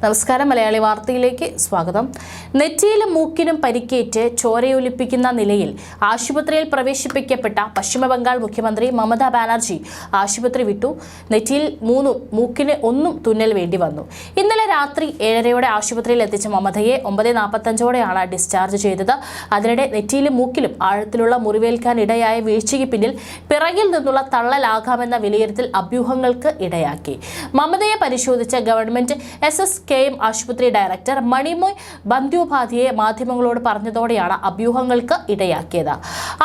നമസ്കാരം, മലയാളി വാർത്തയിലേക്ക് സ്വാഗതം. നെറ്റിയിലും മൂക്കിനും പരിക്കേറ്റ് ചോരയൊലിപ്പിക്കുന്ന നിലയിൽ ആശുപത്രിയിൽ പ്രവേശിപ്പിക്കപ്പെട്ട പശ്ചിമബംഗാൾ മുഖ്യമന്ത്രി മമതാ ബാനർജി ആശുപത്രി വിട്ടു. നെറ്റിയിൽ 3, മൂക്കിന് 1 തുന്നൽ വേണ്ടി വന്നു. ഇന്നലെ രാത്രി 7:30 ആശുപത്രിയിൽ എത്തിച്ച മമതയെ 9:45 ഡിസ്ചാർജ് ചെയ്തത്. അതിനിടെ നെറ്റിയിലും മൂക്കിലും ആഴത്തിലുള്ള മുറിവേൽക്കാൻ ഇടയായ വീഴ്ചയ്ക്ക് പിന്നിൽ പിറകിൽ നിന്നുള്ള തള്ളലാകാമെന്ന വിലയിരുത്തൽ അഭ്യൂഹങ്ങൾക്ക് ഇടയാക്കി. മമതയെ പരിശോധിച്ച ഗവൺമെന്റ് SSKM ആശുപത്രി ഡയറക്ടർ മണിമോയ് ബന്ദ്യോപാധ്യായെ മാധ്യമങ്ങളോട് പറഞ്ഞതോടെയാണ് അഭ്യൂഹങ്ങൾക്ക് ഇടയാക്കിയത്.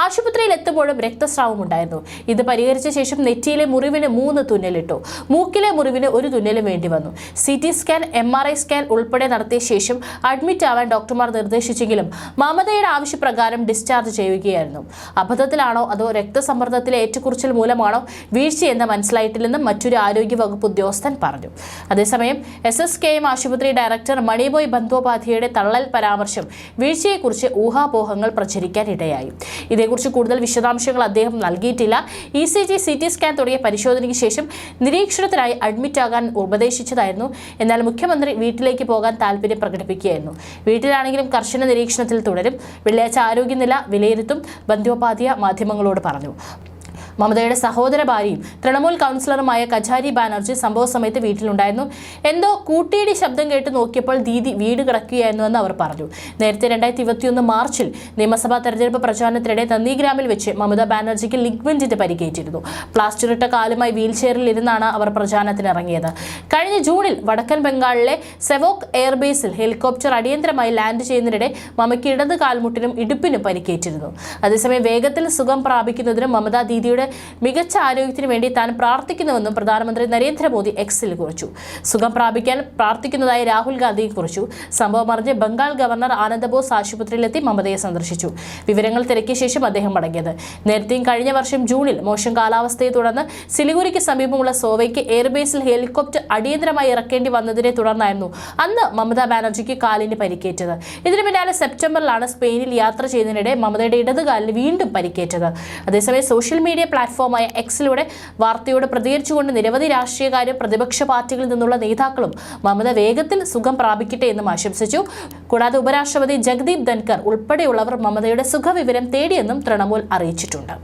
ആശുപത്രിയിൽ എത്തുമ്പോഴും രക്തസ്രാവമുണ്ടായിരുന്നു. ഇത് പരിഹരിച്ച ശേഷം നെറ്റിയിലെ മുറിവിന് 3 തുന്നലിട്ടു. മൂക്കിലെ മുറിവിന് 1 തുന്നലും വേണ്ടി വന്നു. CT സ്കാൻ, MRI സ്കാൻ ഉൾപ്പെടെ നടത്തിയ ശേഷം അഡ്മിറ്റ് ആവാൻ ഡോക്ടർമാർ നിർദ്ദേശിച്ചെങ്കിലും മമതയുടെ ആവശ്യപ്രകാരം ഡിസ്ചാർജ് ചെയ്യുകയായിരുന്നു. അബദ്ധത്തിലാണോ അതോ രക്തസമ്മർദ്ദത്തിലെ ഏറ്റക്കുറച്ചിൽ മൂലമാണോ വീഴ്ചയെന്ന് മനസ്സിലായിട്ടില്ലെന്നും മറ്റൊരു ആരോഗ്യ വകുപ്പ് ഉദ്യോഗസ്ഥൻ പറഞ്ഞു. അതേസമയം SSKM ആശുപത്രി ഡയറക്ടർ മണിമോയ് ബന്ദ്യോപാധ്യായയുടെ തള്ളൽ പരാമർശം വീഴ്ചയെക്കുറിച്ച് ഊഹാപോഹങ്ങൾ പ്രചരിക്കാൻ ഇടയായി. ഇതേക്കുറിച്ച് കൂടുതൽ വിശദാംശങ്ങൾ അദ്ദേഹം നൽകിയിട്ടില്ല. ECG, CT സ്കാൻ തുടങ്ങിയ പരിശോധനയ്ക്ക് ശേഷം നിരീക്ഷണത്തിനായി അഡ്മിറ്റ് ആകാൻ ഉപദേശിച്ചതായിരുന്നു. എന്നാൽ മുഖ്യമന്ത്രി വീട്ടിലേക്ക് പോകാൻ താല്പര്യം പ്രകടിപ്പിക്കുകയായിരുന്നു. വീട്ടിലാണെങ്കിലും കർശന നിരീക്ഷണത്തിൽ തുടരും. വെള്ളിയാഴ്ച ആരോഗ്യനില വിലയിരുത്തും, ബന്ദ്യോപാധ്യായ മാധ്യമങ്ങളോട് പറഞ്ഞു. മമതയുടെ സഹോദര ഭാര്യയും തൃണമൂൽ കൗൺസിലറുമായ കജാരി ബാനർജി സംഭവ സമയത്ത് വീട്ടിലുണ്ടായിരുന്നു. എന്തോ കൂട്ടിയിടി ശബ്ദം കേട്ട് നോക്കിയപ്പോൾ ദീദി വീട് കിടക്കുകയായിരുന്നുവെന്ന് അവർ പറഞ്ഞു. നേരത്തെ 2021 മാർച്ചിൽ നിയമസഭാ തെരഞ്ഞെടുപ്പ് പ്രചാരണത്തിനിടെ നന്ദിഗ്രാമിൽ വെച്ച് മമതാ ബാനർജിക്ക് ലിഗ്മെന്റിന് പരിക്കേറ്റിരുന്നു. പ്ലാസ്റ്ററിട്ട കാലുമായി വീൽചെയറിൽ ഇരുന്നാണ് അവർ പ്രചാരണത്തിന് ഇറങ്ങിയത്. കഴിഞ്ഞ ജൂണിൽ വടക്കൻ ബംഗാളിലെ സെവോക്ക് എയർബേസിൽ ഹെലികോപ്റ്റർ അടിയന്തരമായി ലാൻഡ് ചെയ്യുന്നതിനിടെ മമയ്ക്ക് ഇടത് കാൽമുട്ടിനും ഇടുപ്പിനും പരിക്കേറ്റിരുന്നു. അതേസമയം വേഗത്തിൽ സുഖം പ്രാപിക്കുന്നതിനും മമതാ ദീദിയുടെ മികച്ച ആരോഗ്യത്തിന് വേണ്ടി താൻ പ്രാർത്ഥിക്കുന്നുവെന്നും പ്രധാനമന്ത്രി നരേന്ദ്രമോദി എക്സിൽ കുറിച്ചു. സുഖം പ്രാപിക്കാൻ പ്രാർത്ഥിക്കുന്നതായി രാഹുൽ ഗാന്ധി കുറിച്ചു. സംഭവം അറിഞ്ഞ് ബംഗാൾ ഗവർണർ ആനന്ദ് ബോസ് ആശുപത്രിയിലെത്തി മമതയെ സന്ദർശിച്ചു. വിവരങ്ങൾ തിരക്കിയ ശേഷം അദ്ദേഹം മടങ്ങിയത്. നേരത്തെയും കഴിഞ്ഞ വർഷം ജൂണിൽ മോശം കാലാവസ്ഥയെ തുടർന്ന് സിലിഗുരിക്ക് സമീപമുള്ള സോവയ്ക്ക് എയർബേസിൽ ഹെലികോപ്റ്റർ അടിയന്തരമായി ഇറക്കേണ്ടി വന്നതിനെ തുടർന്നായിരുന്നു അന്ന് മമതാ ബാനർജിക്ക് കാലിന് പരിക്കേറ്റത്. ഇതിനു പിന്നാലെ സെപ്റ്റംബറിലാണ് സ്പെയിനിൽ യാത്ര ചെയ്യുന്നതിനിടെ മമതയുടെ ഇടതുകാലിന് വീണ്ടും പരിക്കേറ്റത്. അതേസമയം സോഷ്യൽ മീഡിയ പ്ലാറ്റ്ഫോമായ എക്സിലൂടെ വാർത്തയോട് പ്രതികരിച്ചുകൊണ്ട് നിരവധി രാഷ്ട്രീയക്കാരും പ്രതിപക്ഷ പാർട്ടികളിൽ നിന്നുള്ള നേതാക്കളും മമത വേഗത്തിൽ സുഖം പ്രാപിക്കട്ടെ എന്നും ആശംസിച്ചു. കൂടാതെ ഉപരാഷ്ട്രപതി ജഗദീപ് ധൻകർ ഉൾപ്പെടെയുള്ളവർ മമതയുടെ സുഖവിവരം തേടിയെന്നും തൃണമൂൽ അറിയിച്ചിട്ടുണ്ട്.